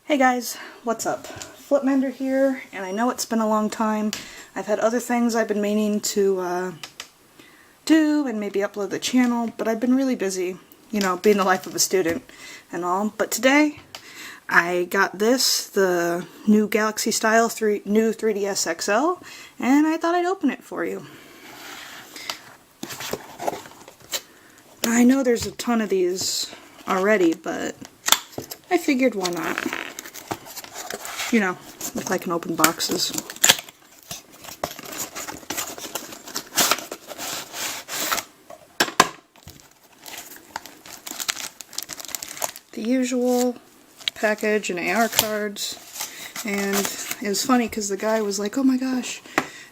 Hey guys, what's up? Flipmender here, and I know it's been a long time. I've had other things I've been meaning to do and maybe upload the channel, but I've been really busy, you know, being the life of a student and all. But today, I got this, the new Galaxy Style new 3DS XL, and I thought I'd open it for you. I know there's a ton of these already, but I figured why not? You know, if I can open boxes. The usual package and AR cards. And it was funny because the guy was like, oh my gosh,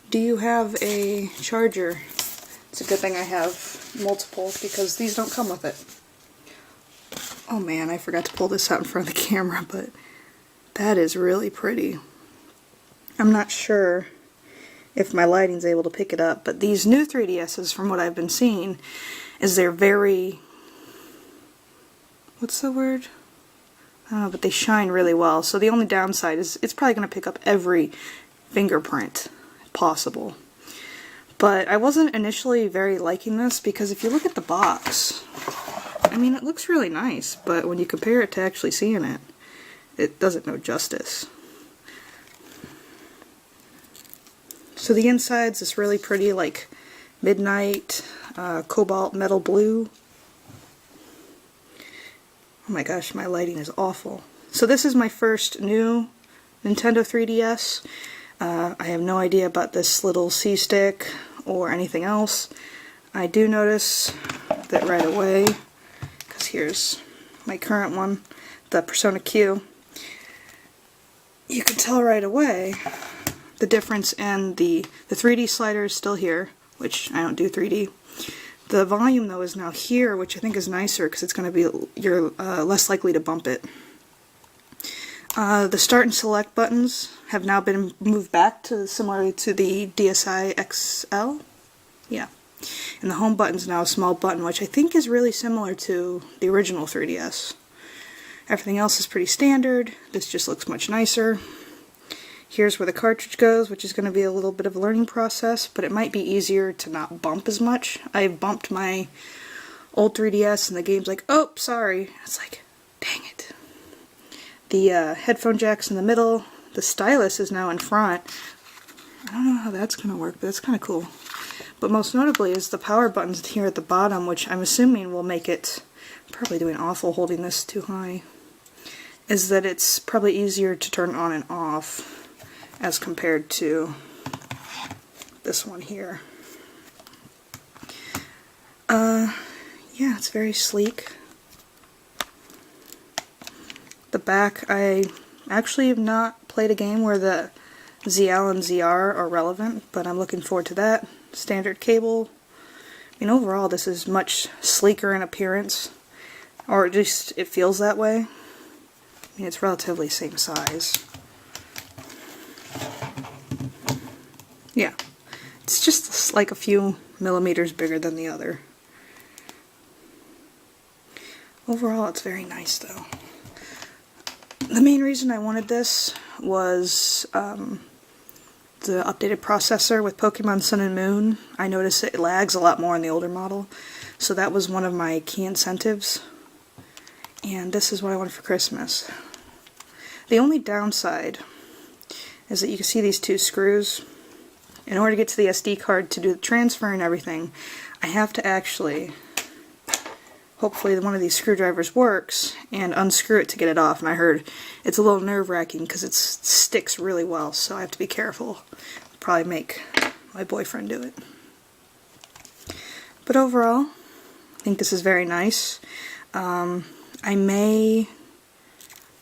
do you have a charger? It's a good thing I have multiple because these don't come with it. Oh man, I forgot to pull this out in front of the camera, but that is really pretty. I'm not sure if my lighting's able to pick it up, but these new 3DSs, from what I've been seeing, is they're very... what's the word? I don't know, but they shine really well. So the only downside is it's probably going to pick up every fingerprint possible. But I wasn't initially very liking this because if you look at the box, I mean, it looks really nice, but when you compare it to actually seeing it, it doesn't do justice. So the inside's this really pretty, like, midnight, cobalt metal blue. Oh my gosh, my lighting is awful. So this is my first new Nintendo 3DS. I have no idea about this little C-stick or anything else. I do notice that right away, because here's my current one, the Persona Q. You can tell right away the difference in the 3D slider is still here, which I don't do 3D. The volume though is now here, which I think is nicer because it's going to be, you're less likely to bump it. The start and select buttons have now been moved back to similar to the DSi XL. Yeah. And the home button's now a small button, which I think is really similar to the original 3DS. Everything else is pretty standard. This just looks much nicer. Here's where the cartridge goes, which is going to be a little bit of a learning process, but it might be easier to not bump as much. I bumped my old 3DS and the game's like, oh, sorry. It's like, dang it. The headphone jack's in the middle. The stylus is now in front. I don't know how that's going to work, but it's kind of cool. But most notably is the power buttons here at the bottom, which I'm assuming will make it, probably doing awful holding this too high, is that it's probably easier to turn on and off as compared to this one here. Yeah, it's very sleek. The back, I actually have not played a game where the ZL and ZR are relevant, but I'm looking forward to that. Standard cable. I mean, overall, this is much sleeker in appearance, or at least it feels that way. I mean, it's relatively same size. Yeah, it's just like a few millimeters bigger than the other. Overall, it's very nice though. The main reason I wanted this was the updated processor with Pokemon Sun and Moon. I noticed it lags a lot more in the older model, so that was one of my key incentives. And this is what I wanted for Christmas. The only downside is that you can see these two screws. In order to get to the SD card to do the transfer and everything, I have to actually, hopefully one of these screwdrivers works, and unscrew it to get it off. And I heard it's a little nerve-wracking because it sticks really well, so I have to be careful. Probably make my boyfriend do it. But overall, I think this is very nice. I may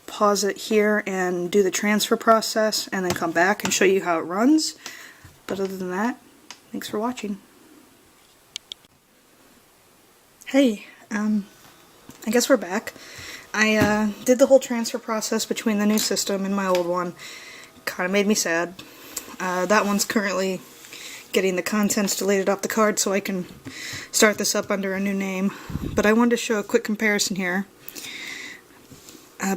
pause it here and do the transfer process and then come back and show you how it runs. But other than that, thanks for watching. Hey, I guess we're back. I did the whole transfer process between the new system and my old one. Kind of made me sad. That one's currently getting the contents deleted off the card so I can start this up under a new name. But I wanted to show a quick comparison here.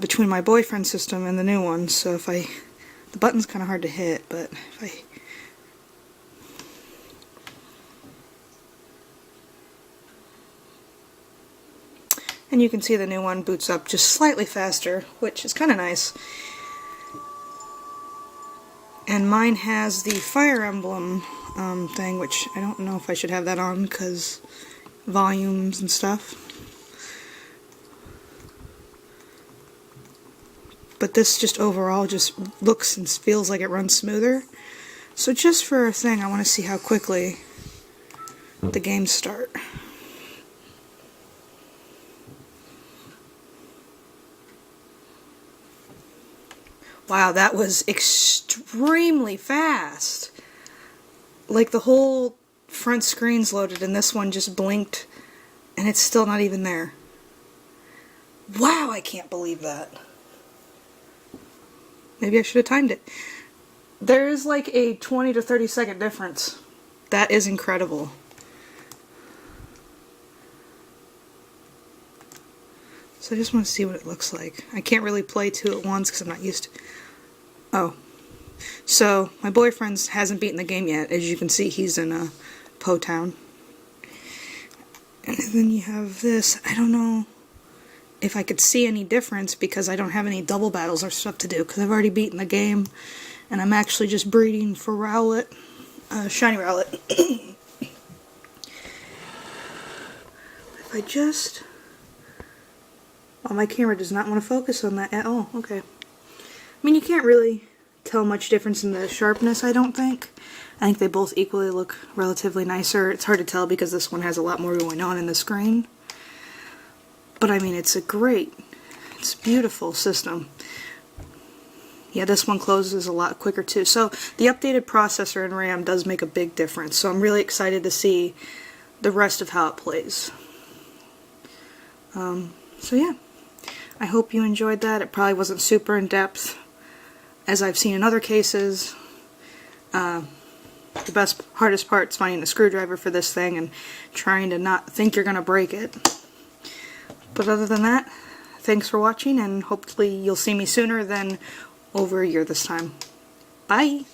between my boyfriend's system and the new one, so if the button's kind of hard to hit, but if and you can see the new one boots up just slightly faster, which is kind of nice. And mine has the Fire Emblem thing, which I don't know if I should have that on because volumes and stuff. But this just overall just looks and feels like it runs smoother. So just for a thing, I want to see how quickly the games start. Wow, that was extremely fast. Like the whole front screen's loaded and this one just blinked and it's still not even there. Wow, I can't believe that. Maybe I should have timed it. There is like a 20 to 30 second difference. That is incredible. So I just want to see what it looks like. I can't really play two at once because I'm not used to... Oh. So, my boyfriend hasn't beaten the game yet. As you can see, he's in Po Town. And then you have this. I don't know if I could see any difference because I don't have any double battles or stuff to do because I've already beaten the game. And I'm actually just breeding for Rowlet. Shiny Rowlet. If I just... Oh, my camera does not want to focus on that at all. Okay. I mean, you can't really tell much difference in the sharpness, I don't think. I think they both equally look relatively nicer. It's hard to tell because this one has a lot more going on in the screen. But I mean, it's a beautiful system. Yeah, this one closes a lot quicker too. So the updated processor and RAM does make a big difference. So I'm really excited to see the rest of how it plays. So yeah. I hope you enjoyed that. It probably wasn't super in-depth, as I've seen in other cases. The hardest part is finding a screwdriver for this thing and trying to not think you're going to break it. But other than that, thanks for watching, and hopefully you'll see me sooner than over a year this time. Bye!